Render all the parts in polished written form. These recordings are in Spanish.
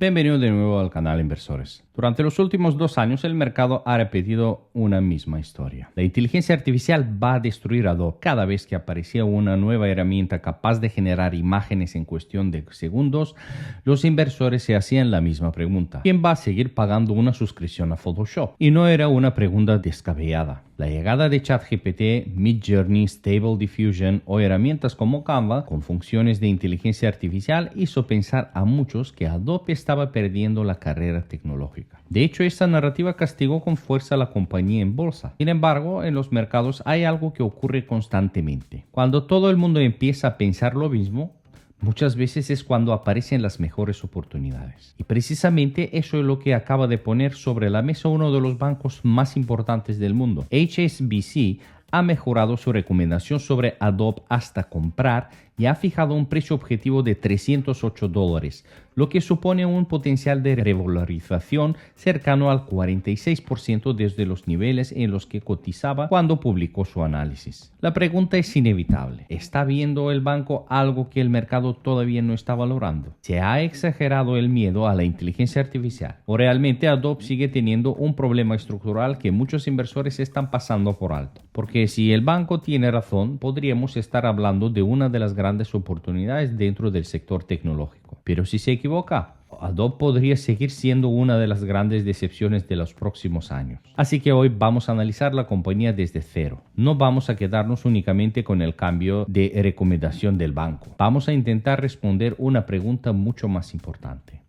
Bienvenido de nuevo al canal Inversores. Durante los últimos 2 años el mercado ha repetido una misma historia. La inteligencia artificial va a destruir Adobe. Cada vez que aparecía una nueva herramienta capaz de generar imágenes en cuestión de segundos, los inversores se hacían la misma pregunta: ¿quién va a seguir pagando una suscripción a Photoshop? Y no era una pregunta descabellada. La llegada de ChatGPT, Midjourney, Stable Diffusion o herramientas como Canva con funciones de inteligencia artificial hizo pensar a muchos que Adobe estaba perdiendo la carrera tecnológica. De hecho, esta narrativa castigó con fuerza a la compañía en bolsa. Sin embargo, en los mercados hay algo que ocurre constantemente. Cuando todo el mundo empieza a pensar lo mismo, muchas veces es cuando aparecen las mejores oportunidades. Y precisamente eso es lo que acaba de poner sobre la mesa uno de los bancos más importantes del mundo. HSBC ha mejorado su recomendación sobre Adobe hasta comprar y ha fijado un precio objetivo de $308, lo que supone un potencial de revalorización cercano al 46% desde los niveles en los que cotizaba cuando publicó su análisis. La pregunta es inevitable. ¿Está viendo el banco algo que el mercado todavía no está valorando? ¿Se ha exagerado el miedo a la inteligencia artificial? ¿O realmente Adobe sigue teniendo un problema estructural que muchos inversores están pasando por alto? Porque si el banco tiene razón, podríamos estar hablando de una de las grandes oportunidades dentro del sector tecnológico. Pero si se equivoca, Adobe podría seguir siendo una de las grandes decepciones de los próximos años. Así que hoy vamos a analizar la compañía desde cero. No vamos a quedarnos únicamente con el cambio de recomendación del banco. Vamos a intentar responder una pregunta mucho más importante.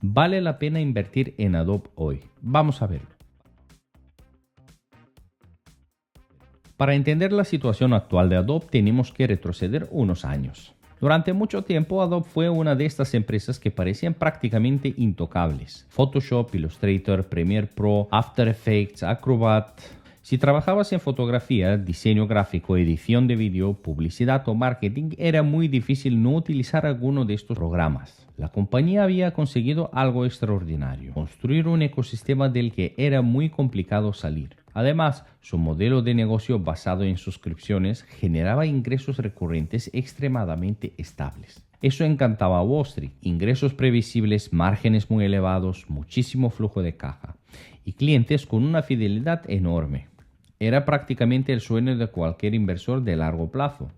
¿Vale la pena invertir en Adobe hoy? Vamos a verlo. Para entender la situación actual de Adobe tenemos que retroceder unos años. Durante mucho tiempo Adobe fue una de estas empresas que parecían prácticamente intocables. Photoshop, Illustrator, Premiere Pro, After Effects, Acrobat. Si trabajabas en fotografía, diseño gráfico, edición de vídeo, publicidad o marketing, era muy difícil no utilizar alguno de estos programas. La compañía había conseguido algo extraordinario: construir un ecosistema del que era muy complicado salir. Además, su modelo de negocio basado en suscripciones generaba ingresos recurrentes extremadamente estables. Eso encantaba a Wall Street: ingresos previsibles, márgenes muy elevados, muchísimo flujo de caja y clientes con una fidelidad enorme. Era prácticamente el sueño de cualquier inversor de largo plazo.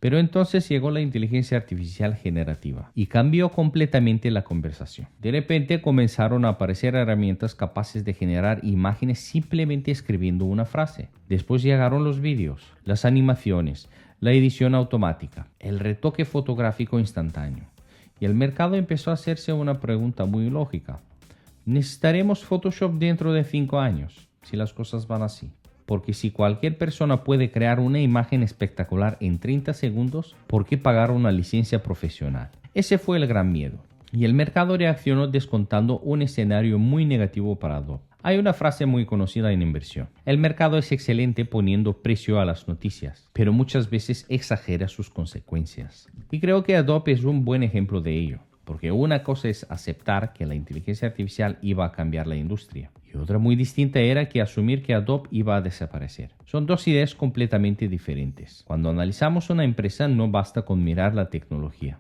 Pero entonces llegó la inteligencia artificial generativa y cambió completamente la conversación. De repente comenzaron a aparecer herramientas capaces de generar imágenes simplemente escribiendo una frase. Después llegaron los vídeos, las animaciones, la edición automática, el retoque fotográfico instantáneo. Y el mercado empezó a hacerse una pregunta muy lógica: ¿necesitaremos Photoshop dentro de 5 años si las cosas van así? Porque si cualquier persona puede crear una imagen espectacular en 30 segundos, ¿por qué pagar una licencia profesional? Ese fue el gran miedo. Y el mercado reaccionó descontando un escenario muy negativo para Adobe. Hay una frase muy conocida en inversión: el mercado es excelente poniendo precio a las noticias, pero muchas veces exagera sus consecuencias. Y creo que Adobe es un buen ejemplo de ello. Porque una cosa es aceptar que la inteligencia artificial iba a cambiar la industria y otra muy distinta era que asumir que Adobe iba a desaparecer. Son dos ideas completamente diferentes. Cuando analizamos una empresa no basta con mirar la tecnología.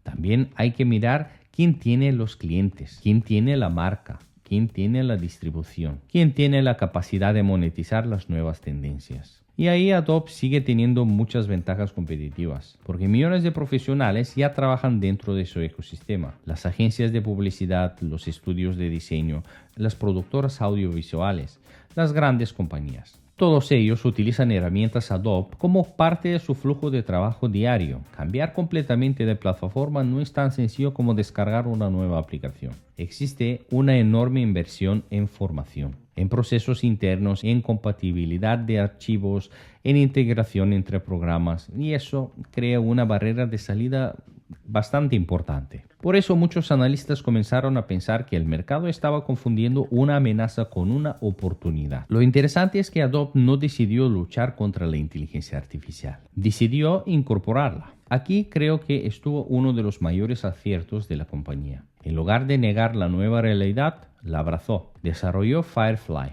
También hay que mirar quién tiene los clientes, quién tiene la marca, quién tiene la distribución, quién tiene la capacidad de monetizar las nuevas tendencias. Y ahí Adobe sigue teniendo muchas ventajas competitivas, porque millones de profesionales ya trabajan dentro de su ecosistema. Las agencias de publicidad, los estudios de diseño, las productoras audiovisuales, las grandes compañías. Todos ellos utilizan herramientas Adobe como parte de su flujo de trabajo diario. Cambiar completamente de plataforma no es tan sencillo como descargar una nueva aplicación. Existe una enorme inversión en formación, en procesos internos, en compatibilidad de archivos, en integración entre programas, y eso crea una barrera de salida bastante importante. Por eso muchos analistas comenzaron a pensar que el mercado estaba confundiendo una amenaza con una oportunidad. Lo interesante es que Adobe no decidió luchar contra la inteligencia artificial, decidió incorporarla. Aquí creo que estuvo uno de los mayores aciertos de la compañía. En lugar de negar la nueva realidad, la abrazó. Desarrolló Firefly,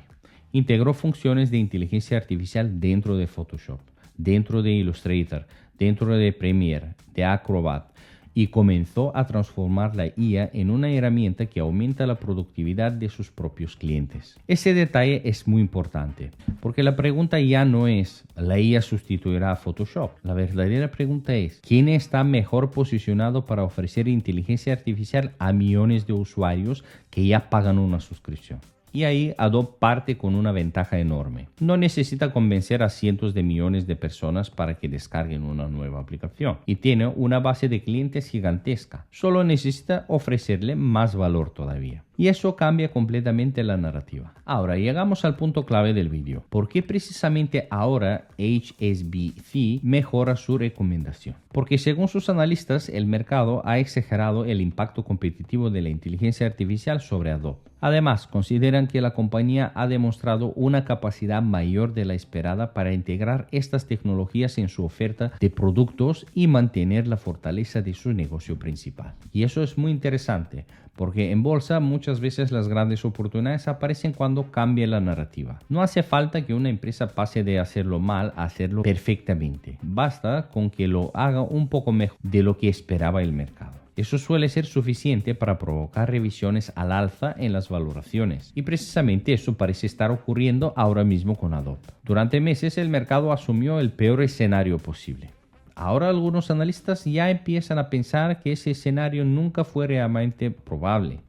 integró funciones de inteligencia artificial dentro de Photoshop, dentro de Illustrator, dentro de Premiere, de Acrobat, y comenzó a transformar la IA en una herramienta que aumenta la productividad de sus propios clientes. Ese detalle es muy importante, porque la pregunta ya no es ¿la IA sustituirá a Photoshop? La verdadera pregunta es ¿quién está mejor posicionado para ofrecer inteligencia artificial a millones de usuarios que ya pagan una suscripción? Y ahí Adobe parte con una ventaja enorme. No necesita convencer a cientos de millones de personas para que descarguen una nueva aplicación. Y tiene una base de clientes gigantesca. Solo necesita ofrecerle más valor todavía. Y eso cambia completamente la narrativa. Ahora llegamos al punto clave del vídeo. ¿Por qué precisamente ahora HSBC mejora su recomendación? Porque según sus analistas, el mercado ha exagerado el impacto competitivo de la inteligencia artificial sobre Adobe. Además, consideran que la compañía ha demostrado una capacidad mayor de la esperada para integrar estas tecnologías en su oferta de productos y mantener la fortaleza de su negocio principal. Y eso es muy interesante, porque en bolsa muchas veces las grandes oportunidades aparecen cuando cambia la narrativa. No hace falta que una empresa pase de hacerlo mal a hacerlo perfectamente. Basta con que lo haga un poco mejor de lo que esperaba el mercado. Eso suele ser suficiente para provocar revisiones al alza en las valoraciones. Y precisamente eso parece estar ocurriendo ahora mismo con Adobe. Durante meses el mercado asumió el peor escenario posible. Ahora algunos analistas ya empiezan a pensar que ese escenario nunca fue realmente probable.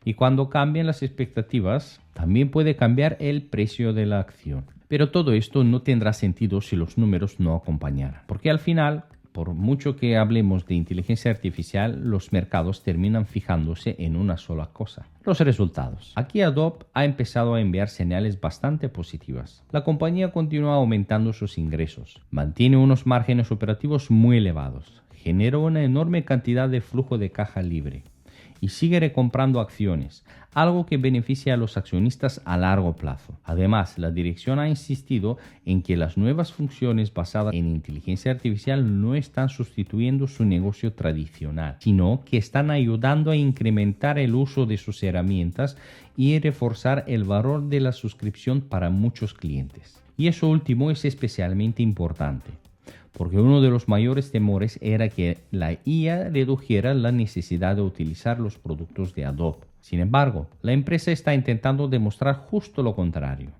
Y cuando cambian las expectativas, también puede cambiar el precio de la acción. Pero todo esto no tendrá sentido si los números no acompañaran. Porque al final, por mucho que hablemos de inteligencia artificial, los mercados terminan fijándose en una sola cosa: los resultados. Aquí Adobe ha empezado a enviar señales bastante positivas. La compañía continúa aumentando sus ingresos, mantiene unos márgenes operativos muy elevados, genera una enorme cantidad de flujo de caja libre y sigue recomprando acciones, algo que beneficia a los accionistas a largo plazo. Además, la dirección ha insistido en que las nuevas funciones basadas en inteligencia artificial no están sustituyendo su negocio tradicional, sino que están ayudando a incrementar el uso de sus herramientas y reforzar el valor de la suscripción para muchos clientes. Y eso último es especialmente importante, porque uno de los mayores temores era que la IA redujera la necesidad de utilizar los productos de Adobe. Sin embargo, la empresa está intentando demostrar justo lo contrario,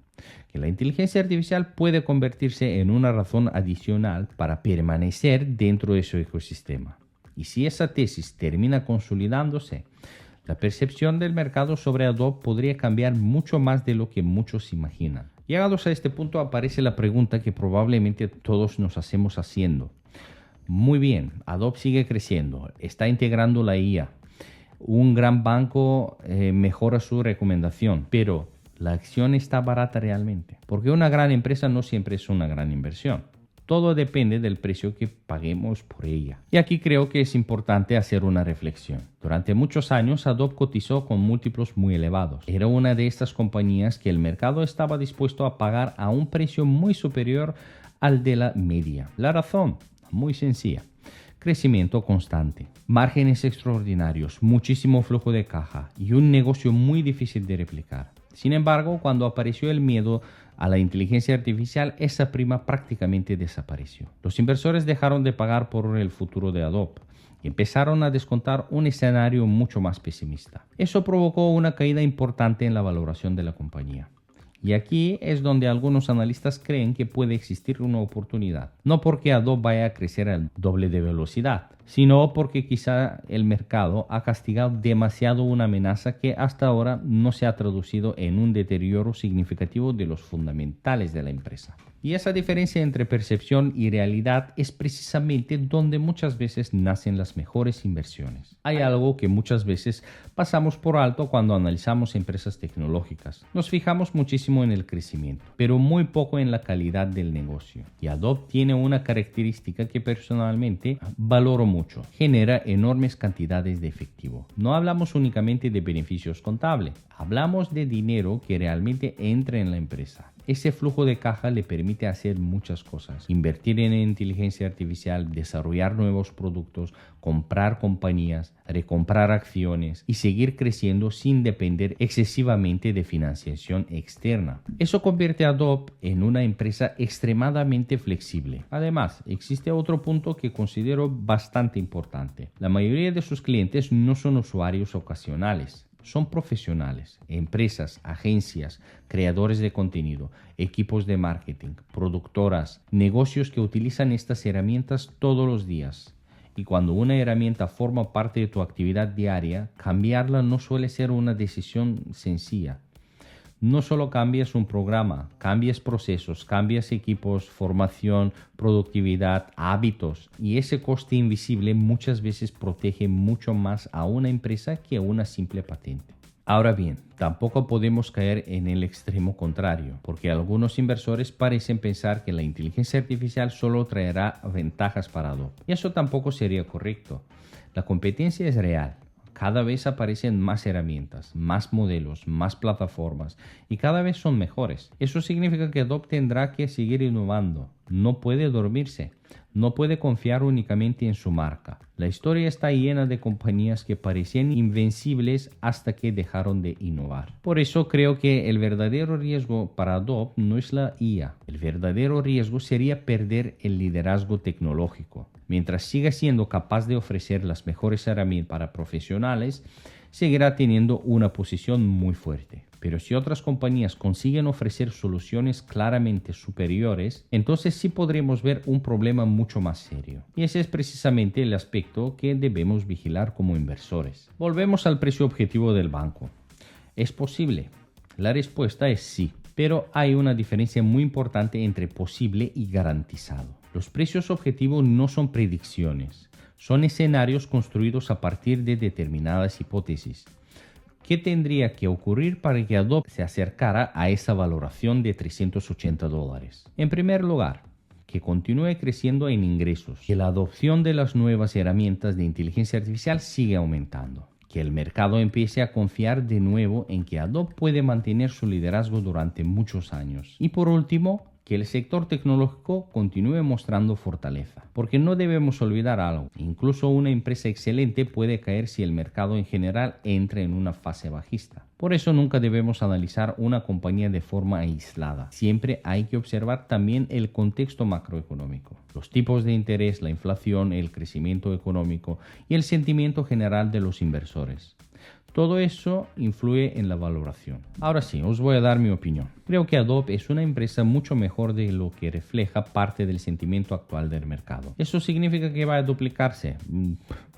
que la inteligencia artificial puede convertirse en una razón adicional para permanecer dentro de su ecosistema. Y si esa tesis termina consolidándose, la percepción del mercado sobre Adobe podría cambiar mucho más de lo que muchos imaginan. Llegados a este punto aparece la pregunta que probablemente todos nos hacemos haciendo. Muy bien, Adobe sigue creciendo, está integrando la IA. Un gran banco mejora su recomendación, pero ¿la acción está barata realmente? Porque una gran empresa no siempre es una gran inversión. Todo depende del precio que paguemos por ella. Y aquí creo que es importante hacer una reflexión. Durante muchos años, Adobe cotizó con múltiplos muy elevados. Era una de estas compañías que el mercado estaba dispuesto a pagar a un precio muy superior al de la media. La razón, muy sencilla: crecimiento constante, márgenes extraordinarios, muchísimo flujo de caja y un negocio muy difícil de replicar. Sin embargo, cuando apareció el miedo a la inteligencia artificial, esa prima prácticamente desapareció. Los inversores dejaron de pagar por el futuro de Adobe y empezaron a descontar un escenario mucho más pesimista. Eso provocó una caída importante en la valoración de la compañía. Y aquí es donde algunos analistas creen que puede existir una oportunidad. No porque Adobe vaya a crecer al doble de velocidad, sino porque quizá el mercado ha castigado demasiado una amenaza que hasta ahora no se ha traducido en un deterioro significativo de los fundamentales de la empresa. Y esa diferencia entre percepción y realidad es precisamente donde muchas veces nacen las mejores inversiones. Hay algo que muchas veces pasamos por alto cuando analizamos empresas tecnológicas. Nos fijamos muchísimo en el crecimiento, pero muy poco en la calidad del negocio. Y Adobe tiene una característica que personalmente valoro mucho: genera enormes cantidades de efectivo. No hablamos únicamente de beneficios contables, hablamos de dinero que realmente entra en la empresa. Ese flujo de caja le permite hacer muchas cosas: invertir en inteligencia artificial, desarrollar nuevos productos, comprar compañías, recomprar acciones y seguir creciendo sin depender excesivamente de financiación externa. Eso convierte a Adobe en una empresa extremadamente flexible. Además, existe otro punto que considero bastante importante. La mayoría de sus clientes no son usuarios ocasionales. Son profesionales, empresas, agencias, creadores de contenido, equipos de marketing, productoras, negocios que utilizan estas herramientas todos los días. Y cuando una herramienta forma parte de tu actividad diaria, cambiarla no suele ser una decisión sencilla. No solo cambias un programa, cambias procesos, cambias equipos, formación, productividad, hábitos, y ese coste invisible muchas veces protege mucho más a una empresa que a una simple patente. Ahora bien, tampoco podemos caer en el extremo contrario, porque algunos inversores parecen pensar que la inteligencia artificial solo traerá ventajas para Adobe. Y eso tampoco sería correcto. La competencia es real. Cada vez aparecen más herramientas, más modelos, más plataformas y cada vez son mejores. Eso significa que Adobe tendrá que seguir innovando. No puede dormirse. No puede confiar únicamente en su marca. La historia está llena de compañías que parecían invencibles hasta que dejaron de innovar. Por eso creo que el verdadero riesgo para Adobe no es la IA. El verdadero riesgo sería perder el liderazgo tecnológico. Mientras siga siendo capaz de ofrecer las mejores herramientas para profesionales, seguirá teniendo una posición muy fuerte. Pero si otras compañías consiguen ofrecer soluciones claramente superiores, entonces sí podremos ver un problema mucho más serio. Y ese es precisamente el aspecto que debemos vigilar como inversores. Volvemos al precio objetivo del banco. ¿Es posible? La respuesta es sí, pero hay una diferencia muy importante entre posible y garantizado. Los precios objetivos no son predicciones, son escenarios construidos a partir de determinadas hipótesis. ¿Qué tendría que ocurrir para que Adobe se acercara a esa valoración de $380? En primer lugar, que continúe creciendo en ingresos, que la adopción de las nuevas herramientas de inteligencia artificial siga aumentando, que el mercado empiece a confiar de nuevo en que Adobe puede mantener su liderazgo durante muchos años. Y por último, que el sector tecnológico continúe mostrando fortaleza. Porque no debemos olvidar algo. Incluso una empresa excelente puede caer si el mercado en general entra en una fase bajista. Por eso nunca debemos analizar una compañía de forma aislada. Siempre hay que observar también el contexto macroeconómico, los tipos de interés, la inflación, el crecimiento económico y el sentimiento general de los inversores. Todo eso influye en la valoración. Ahora sí, os voy a dar mi opinión. Creo que Adobe es una empresa mucho mejor de lo que refleja parte del sentimiento actual del mercado. ¿Eso significa que va a duplicarse?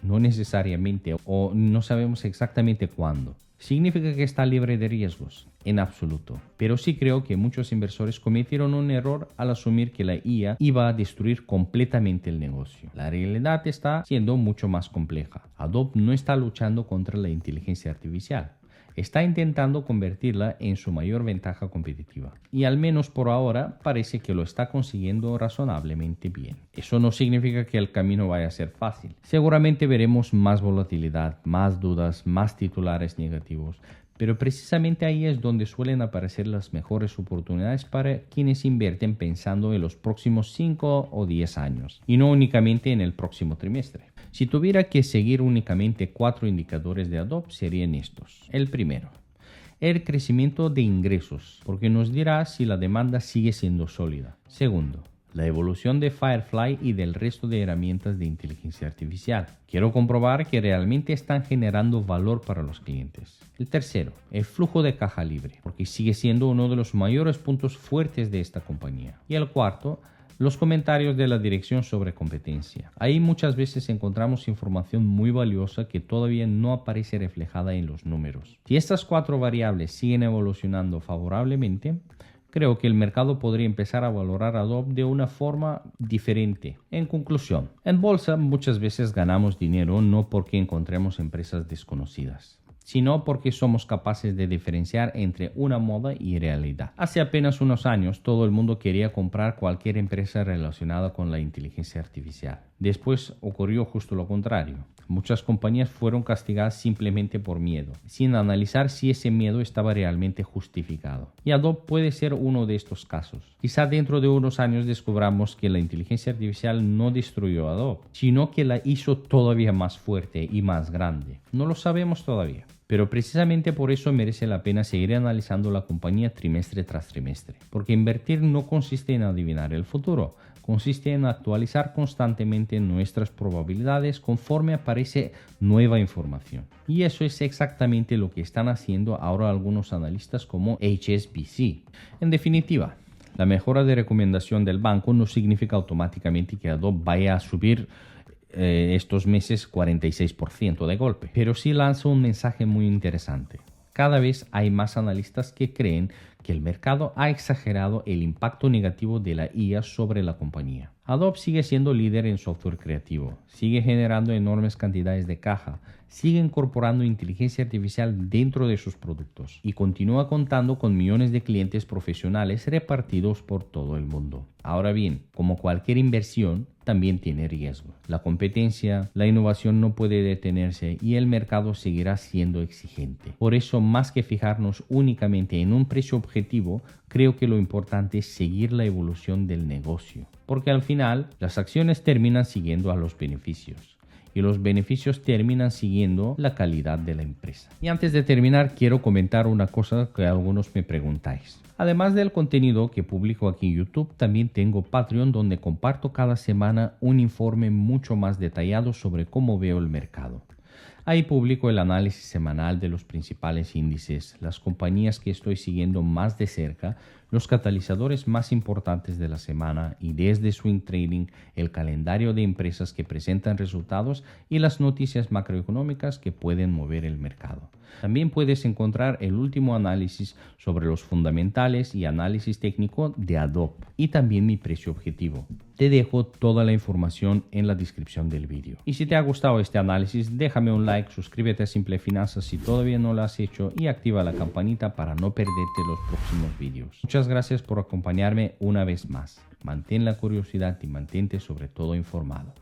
No necesariamente, o no sabemos exactamente cuándo. ¿Significa que está libre de riesgos? En absoluto. Pero sí creo que muchos inversores cometieron un error al asumir que la IA iba a destruir completamente el negocio. La realidad está siendo mucho más compleja. Adobe no está luchando contra la inteligencia artificial. Está intentando convertirla en su mayor ventaja competitiva. Y al menos por ahora parece que lo está consiguiendo razonablemente bien. Eso no significa que el camino vaya a ser fácil. Seguramente veremos más volatilidad, más dudas, más titulares negativos. Pero precisamente ahí es donde suelen aparecer las mejores oportunidades para quienes invierten pensando en los próximos 5 o 10 años y no únicamente en el próximo trimestre. Si tuviera que seguir únicamente 4 indicadores de Adobe serían estos. El primero, el crecimiento de ingresos, porque nos dirá si la demanda sigue siendo sólida. Segundo, la evolución de Firefly y del resto de herramientas de inteligencia artificial. Quiero comprobar que realmente están generando valor para los clientes. El tercero, el flujo de caja libre, porque sigue siendo uno de los mayores puntos fuertes de esta compañía. Y el cuarto, los comentarios de la dirección sobre competencia. Ahí muchas veces encontramos información muy valiosa que todavía no aparece reflejada en los números. Si estas 4 variables siguen evolucionando favorablemente, creo que el mercado podría empezar a valorar a Adobe de una forma diferente. En conclusión, en bolsa muchas veces ganamos dinero no porque encontremos empresas desconocidas, sino porque somos capaces de diferenciar entre una moda y realidad. Hace apenas unos años todo el mundo quería comprar cualquier empresa relacionada con la inteligencia artificial. Después ocurrió justo lo contrario. Muchas compañías fueron castigadas simplemente por miedo, sin analizar si ese miedo estaba realmente justificado. Y Adobe puede ser uno de estos casos. Quizá dentro de unos años descubramos que la inteligencia artificial no destruyó a Adobe, sino que la hizo todavía más fuerte y más grande. No lo sabemos todavía. Pero precisamente por eso merece la pena seguir analizando la compañía trimestre tras trimestre. Porque invertir no consiste en adivinar el futuro, consiste en actualizar constantemente nuestras probabilidades conforme aparece nueva información. Y eso es exactamente lo que están haciendo ahora algunos analistas como HSBC. En definitiva, la mejora de recomendación del banco no significa automáticamente que Adobe vaya a subir estos meses 46% de golpe, pero sí lanza un mensaje muy interesante. Cada vez hay más analistas que creen que el mercado ha exagerado el impacto negativo de la IA sobre la compañía. Adobe sigue siendo líder en software creativo, sigue generando enormes cantidades de caja, sigue incorporando inteligencia artificial dentro de sus productos y continúa contando con millones de clientes profesionales repartidos por todo el mundo. Ahora bien, como cualquier inversión, también tiene riesgo. La competencia, la innovación no puede detenerse y el mercado seguirá siendo exigente. Por eso, más que fijarnos únicamente en un precio objetivo, creo que lo importante es seguir la evolución del negocio. Porque al final, las acciones terminan siguiendo a los beneficios. Y los beneficios terminan siguiendo la calidad de la empresa. Y antes de terminar, quiero comentar una cosa que algunos me preguntáis. Además del contenido que publico aquí en YouTube, también tengo Patreon, donde comparto cada semana un informe mucho más detallado sobre cómo veo el mercado. Ahí publico el análisis semanal de los principales índices, las compañías que estoy siguiendo más de cerca, los catalizadores más importantes de la semana y desde swing trading, el calendario de empresas que presentan resultados y las noticias macroeconómicas que pueden mover el mercado. También puedes encontrar el último análisis sobre los fundamentales y análisis técnico de Adobe y también mi precio objetivo. Te dejo toda la información en la descripción del vídeo. Y si te ha gustado este análisis, déjame un like, suscríbete a Simple Finanzas si todavía no lo has hecho y activa la campanita para no perderte los próximos vídeos. Muchas gracias por acompañarme una vez más. Mantén la curiosidad y mantente sobre todo informado.